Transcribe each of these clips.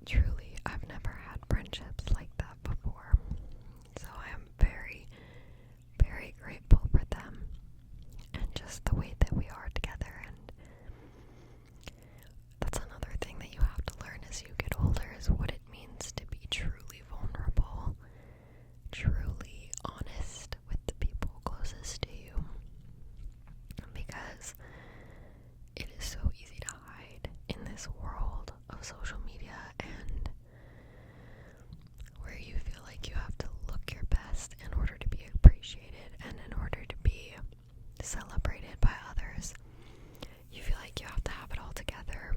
truly, I've never had friendships like that before. So I am very, very grateful for them and just the way that we are together. And that's another thing that you have to learn as you get older, is what it means to be truly vulnerable, truly honest with the people closest to you. Because it is so easy to hide in this world of social media, and where you feel like you have to look your best in order to be appreciated and in order to be celebrated by others. You feel like you have to have it all together.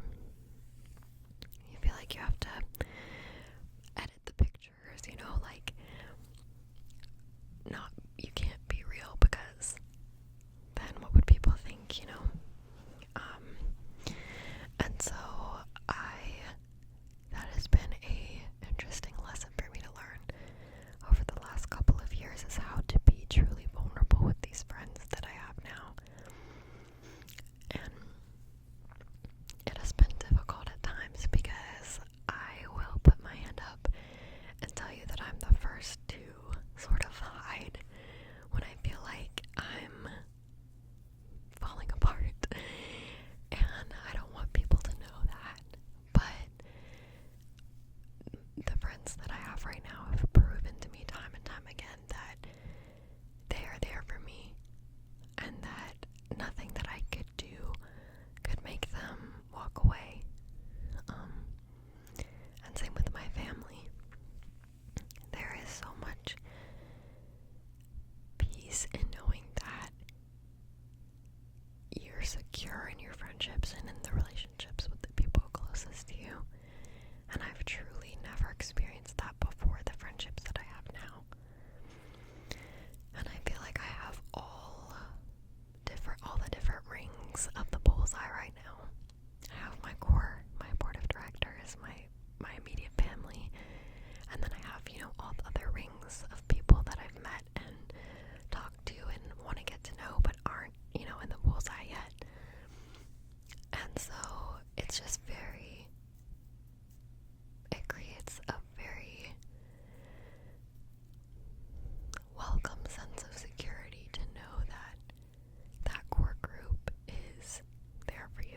You feel like you have to edit the pictures, like not, you can't be real because then what would people think? And so that has been a interesting lesson for me to learn over the last couple of years, is how to be truly vulnerable with these friends that I have now. And it has been difficult at times because I will put my hand up and tell you that I'm the first to sort of hide when I feel like I'm falling apart, and I don't want people to know that. But the friends that I have right now have proven to me time and time again that they are there for me, and that nothing that I could do could make them walk away. And same with my family. There is so much peace in knowing that you're secure in your friendships and in the relationships with the people closest to you. And I've truly never experienced that before the friendships that I have now. And I feel like I have all the different rings of the bullseye right now. I have my core, my board of directors, my immediate family, and then I have, all the other rings of people that I've met and talked to and want to get to know but aren't, in the bullseye yet. And so it's just it creates a very welcome sense of security to know that that core group is there for you.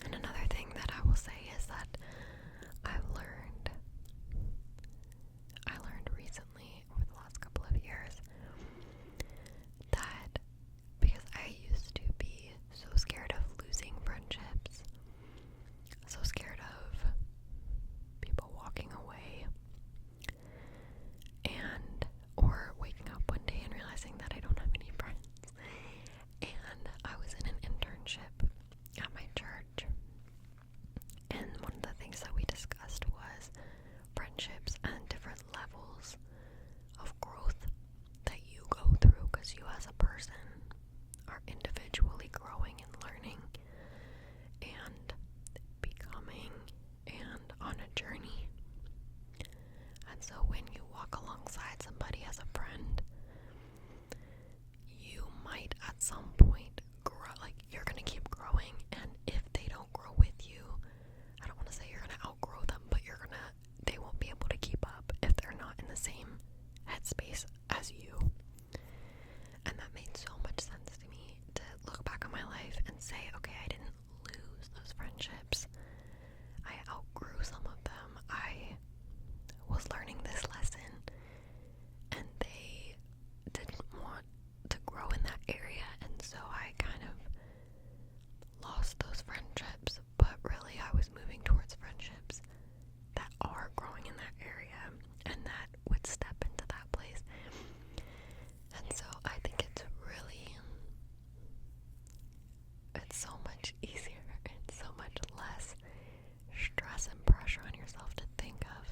And another thing that I will say is that I learned recently, over the last couple of years, that because I used to be so scared of losing friendships, so scared of people walking away, or waking up one day and realizing that I don't have any friends. And I was in an internship at my church, and one of the things that we discussed was friendships and different levels of growth that you go through, because you as a person are individually growing and learning and becoming and on a journey. And so when you walk alongside somebody as a friend, you might at some point grow, you're gonna keep growing, and if they don't grow with you, I don't want to say you're gonna outgrow them, but they won't be able to keep up if they're not in the same headspace as you. And that made so much sense to me, to look back on my life and say, okay, I didn't lose those friendships. I outgrew some of them. I was learning this lesson, and they didn't want to grow in that area, and so I kind of lost those friendships. But really, I was moving towards friendships that are growing in that area and that would step into that place. And so I think it's so much easier and so much less stress and pressure on yourself to think of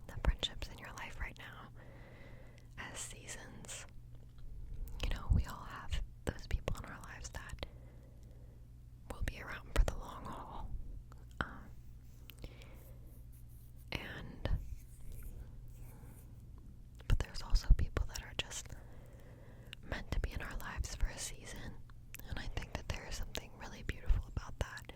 the friendships in your life right now as seasons. We all have those people in our lives that will be around for the long haul. But there's also people that are just meant to be in our lives for a season. And I think that there is something really beautiful about that.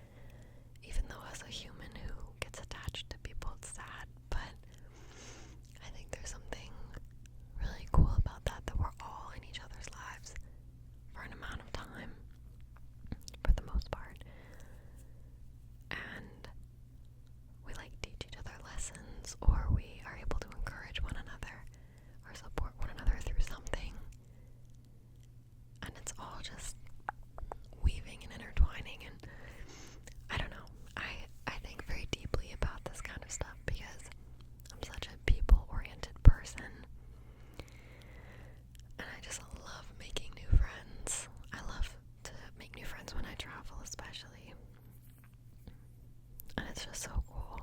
it's just so cool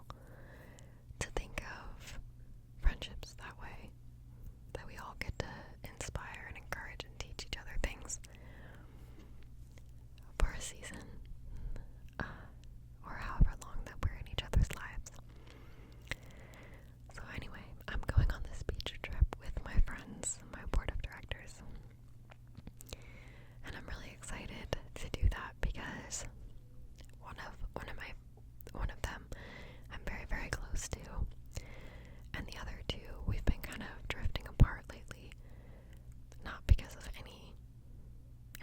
to think of friendships that way, that we all get to inspire and encourage and teach each other things for a season, or however long that we're in each other's lives. So anyway, I'm going on this beach trip with my friends, my board of directors, and I'm really excited to do that because one of them I'm very, very close to, and the other two we've been kind of drifting apart lately, not because of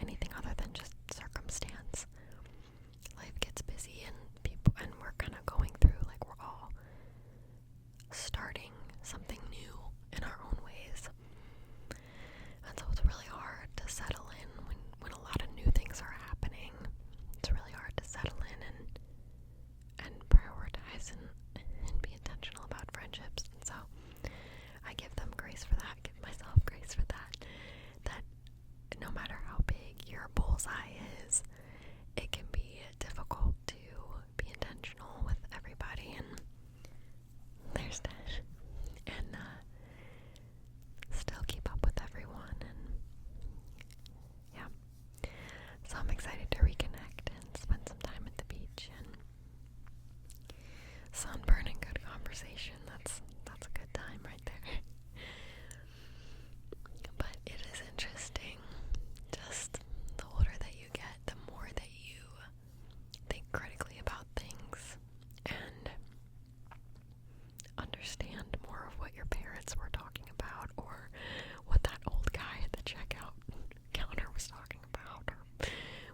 anything other than just circumstance. Life gets busy and we're kind of going through, like, we're all starting something new in our own ways, and so it's really hard to settle in when a lot of new things are happening. It's really hard to settle in and prioritize and be intentional about friendships. And so I give them grace for that, give myself grace for that no matter how big your bullseye is, it can be difficult to be intentional with everybody, and there's that, and still keep up with everyone. And yeah, so I'm excited to reconnect and spend some time at the beach and sunburn and good conversation. That's a good time right there. But it is interesting, just the older that you get, the more that you think critically about things and understand more of what your parents were talking about, or what that old guy at the checkout counter was talking about, or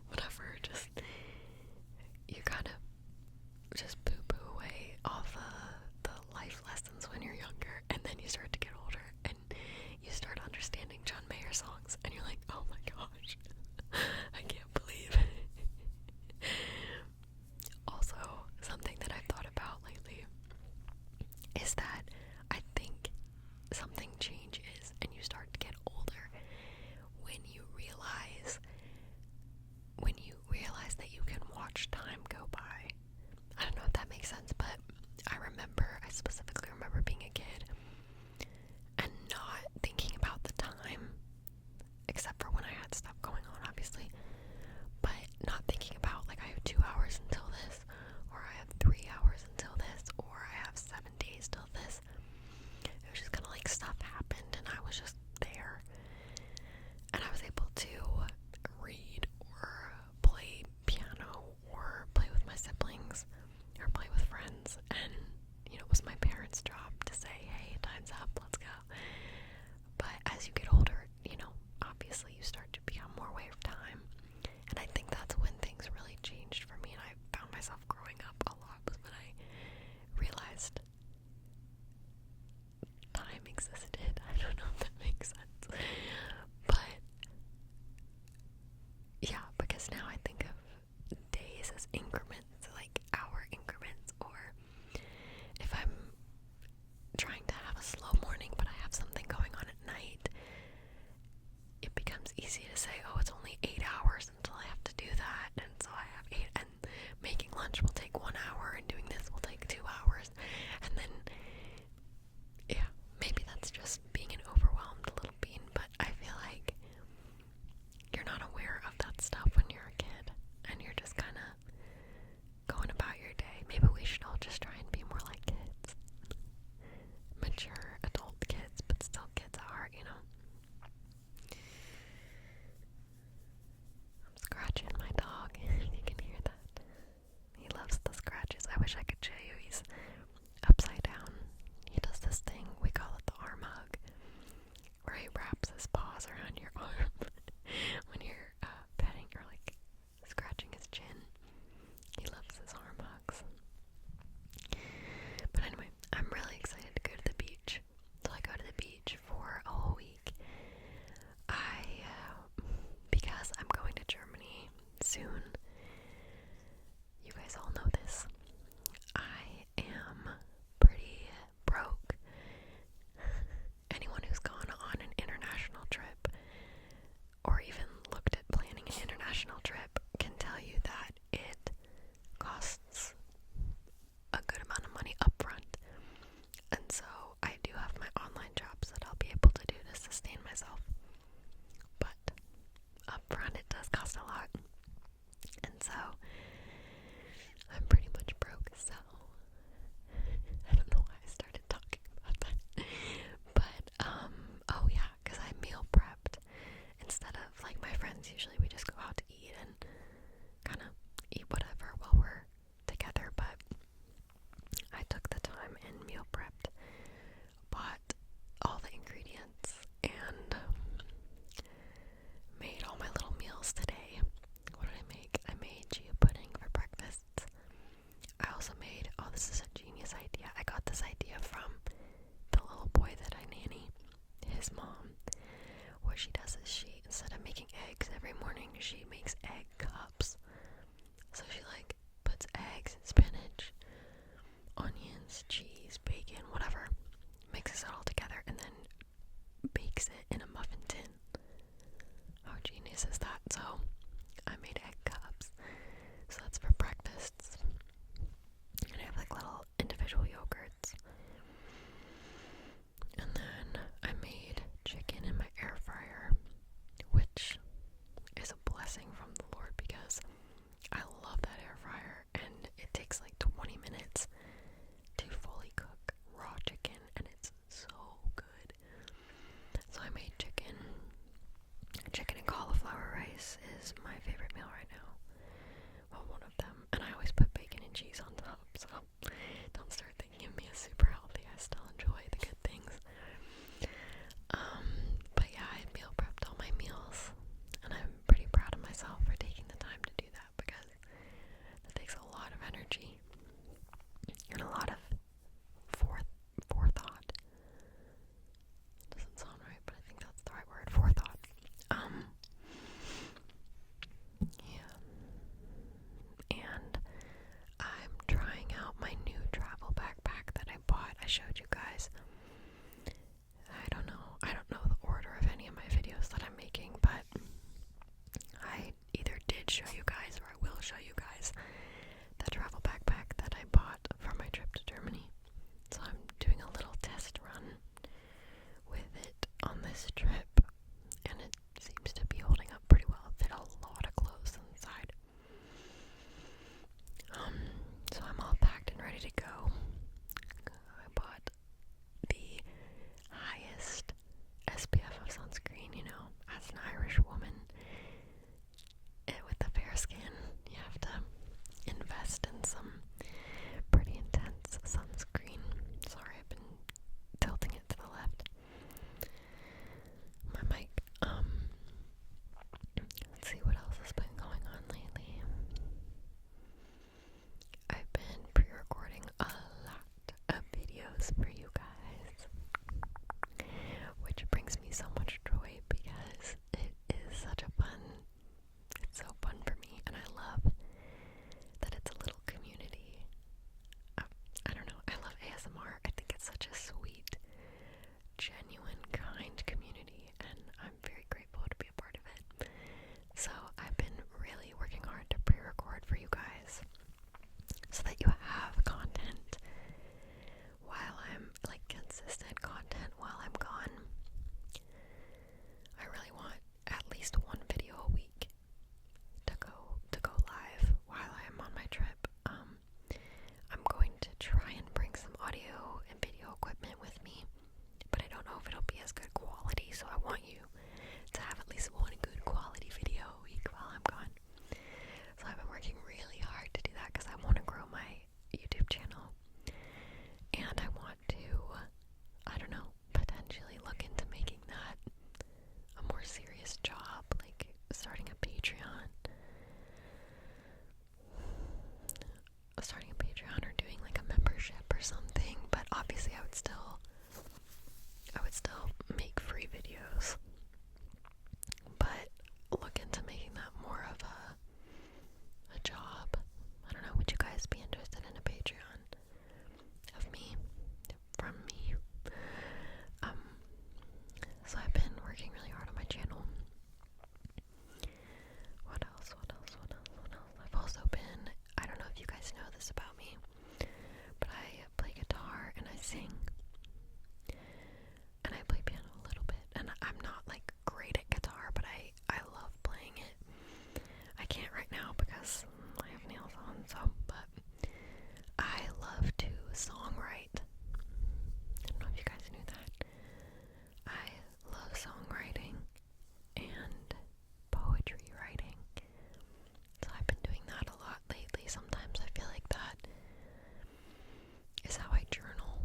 whatever. Just, you kind of just poo-poo away all the life lessons when you're younger, and then you start to get older and you start understanding John Mayer songs, and you're like, oh my gosh, I can't believe it. Also, something that I've thought about lately is that I think something changes and you start to get older when you realize that you can watch time go by. I don't know if that makes sense, but I specifically remember being a kid and not thinking about the time, except for when I had stuff going on, obviously, but not thinking about, like, I have 2 hours until this, or I have 3 hours until this, or I have 7 days till this. It was just kind of like stuff happened and I was just there, and I was able to read or play piano or play with my siblings or play with friends, and it was my parents' job to say, hey, time's up, let's go. But as you get older, obviously you start to become more aware of time, and I think that's when things really changed for me, and I found myself growing up a lot, was when I realized time existed. I don't know if that makes sense, but yeah, because now I think of days as increments, like hour increments, or if I'm trying to have a slow morning but I have something going on at night, it becomes easy to say, oh, it's only 8 hours until I have to do that, and so I have 8, and making lunch will take 1 hour, and doing this will take 2 hours, and then, yeah, maybe that's just being an overwhelmed little bean, but I feel like you're not aware of that stuff when you're a kid, and you're just kind of going about your day. Maybe we should all just try and be more like kids. Mature adult kids, but still kids at heart, I'm scratching my dog, if you can hear that. He loves the scratches. I wish I could show you. He's upside down. He does this thing, we call it the arm hug, where he wraps his paws around your arm when you're petting or like scratching his chin. He loves his arm hugs. But anyway, I'm really excited to go to the beach. So I go to the beach for a whole week. Because I'm going to Germany soon. You guys all know this. showed you guys. I don't know the order of any of my videos that I'm making, but I either did show you guys or I will show you guys the travel backpack that I bought for my trip to Germany. So I'm doing a little test run with it on this trip, and it seems to be holding up pretty well. It fit a lot of clothes inside. So I'm all packed and ready to go. I bought the highest SPF of sunscreen, as an Irish woman with the fair skin, you have to invest in some pretty intense sunscreen. Sorry, I've been tilting it to the left. My mic. Let's see what else has been going on lately. I've been pre-recording a lot of videos for you guys, which brings me so much joy because it is such a it's so fun for me, and I love that it's a little community. I don't know, I love ASMR. I think it's such a sweet, genuine, kind community, and I'm very grateful to be a part of it. So I've been really working hard to pre-record for you guys so that you have content while I'm, consistent content while I'm gone. I really want at least one video a week to go live while I'm on my trip. I'm going to try and bring some audio and video equipment with me, but I don't know if it'll be as good quality, so I want you to have at least one good quality video a week while I'm gone. So I've been working really hard to do that because I want to grow my YouTube channel, and I want to, I don't know, potentially look into making that a more serious job, like starting a Patreon or doing like a membership or something. But obviously I would still make free videos, but look into making that more of a job. I don't know, would you guys be interested in a Patreon of me, from me? So I've been working really hard on my channel. What else? I've also been, I don't know if you guys know this about me, but I play guitar and I sing. And I play piano a little bit. And I'm not great at guitar, but I love playing it. I can't right now because I have nails on, but I love to songwrite. I don't know if you guys knew that. I love songwriting and poetry writing. So I've been doing that a lot lately. Sometimes I feel like that is how I journal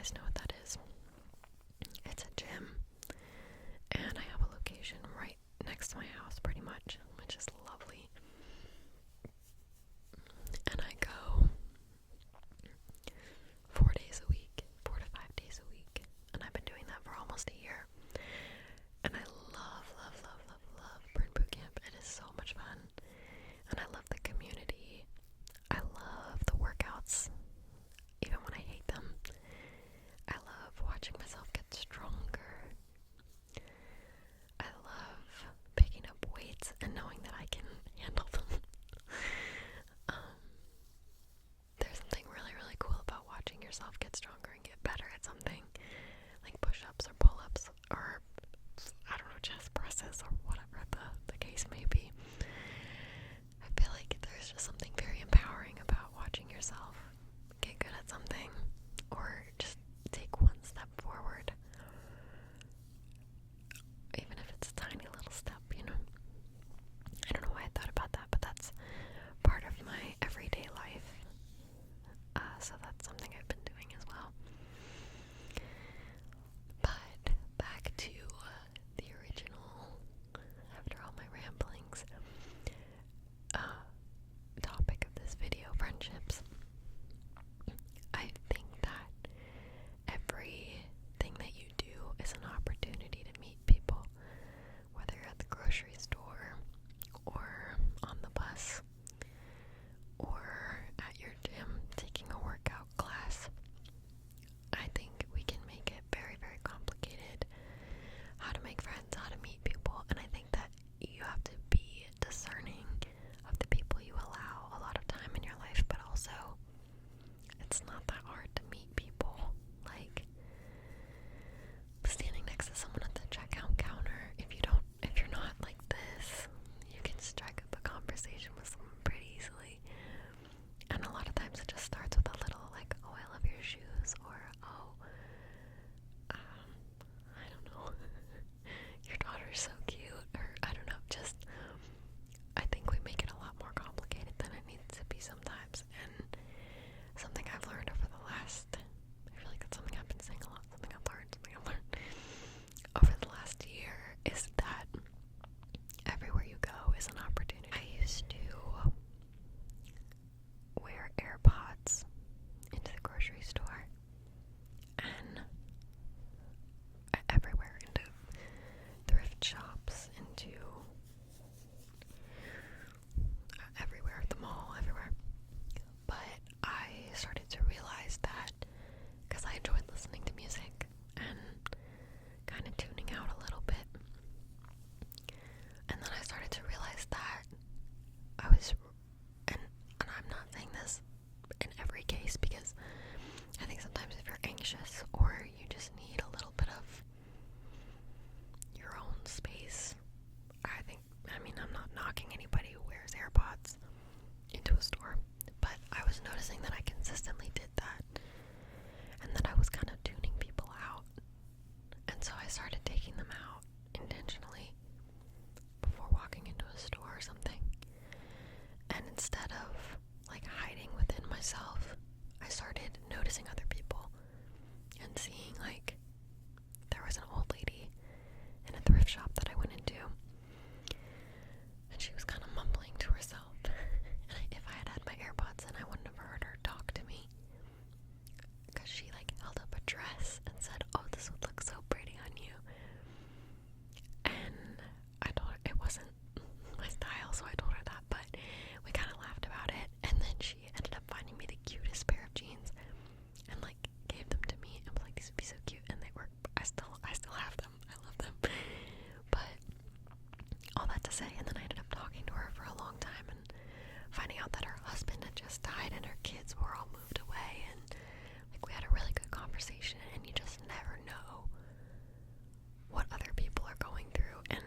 guys know what that is. It's a gym, and I have a location right next to my house pretty much, which is lovely. And I go 4 days a week, 4 to 5 days a week, and I've been doing that for almost a year. And I love Burn Boot Camp. It is so much fun, and I love the community. I love the workouts, even when I hate them. I love watching myself get stronger. I love picking up weights and knowing that I can handle them. There's something really, really cool about watching yourself get stronger and get better at something, like push-ups or pull-ups or, I don't know, chest presses or whatever the case may be. I feel like there's just something very empowering about watching yourself get good at something, or just take one step forward, even if it's a tiny little step, you know. I don't know why I thought about that, but that's part of my everyday life. So that's something I've been doing as well. But back to the original, after all my ramblings, topic of this video, friendships. I think that everything that you do is an opportunity to meet people, whether you're at the grocery store or on the bus or at your gym taking a workout class. I think we can make it very, very complicated how to make friends, how to meet people, and I think that you have to be discerning of the people you allow a lot of time in your life, but also it's not that hard to meet people. Like standing next to someone at the checkout counter, if you're not like this, you can strike up a conversation with someone pretty easily. And a lot of times it just starts with a little like, oh, I love your shoes, or oh, I don't know, your daughter's so cute, or I don't know, just, I think we make it a lot more complicated than it needs to be sometimes. And something I've learned over the last, I feel like that's something I've been saying a lot, something I've learned over the last year, is that everywhere you go is an opportunity. I used to wear AirPods into the grocery store, and everywhere, into thrift shops, into everywhere, the mall, everywhere. But I started to realize that, because I enjoyed listening to music and kind of tuning out a little bit, and then I started to realize that I was, and I'm not saying this in every case, because I think sometimes if you're anxious or you just need a little bit of your own space, I'm not knocking anybody who wears AirPods into a store, but I was noticing that I consistently did that, and that I was kind of tuning people out, and so I started taking them out intentionally before walking into a store or something. And instead of like hiding within myself, I started noticing other people and seeing, like, there was an old lady in a thrift shop that I went into, and she was kind of mumbling to herself. And if I had my AirPods in, I wouldn't have heard her talk to me, because she like held up a dress and said, "Oh, this would look so pretty on you." And I told her it wasn't my style, so I told her that, but we kind of laughed about it. And then she ended up finding me the cutest pair of jeans and like gave them to me and was like, "These would be so cute," and they were, I still have them. I love them. But all that to say, and then I ended up talking to her for a long time and finding out that her husband had just died and her kids were all moved away, and like we had a really good conversation. And you just never know what other people are going through, and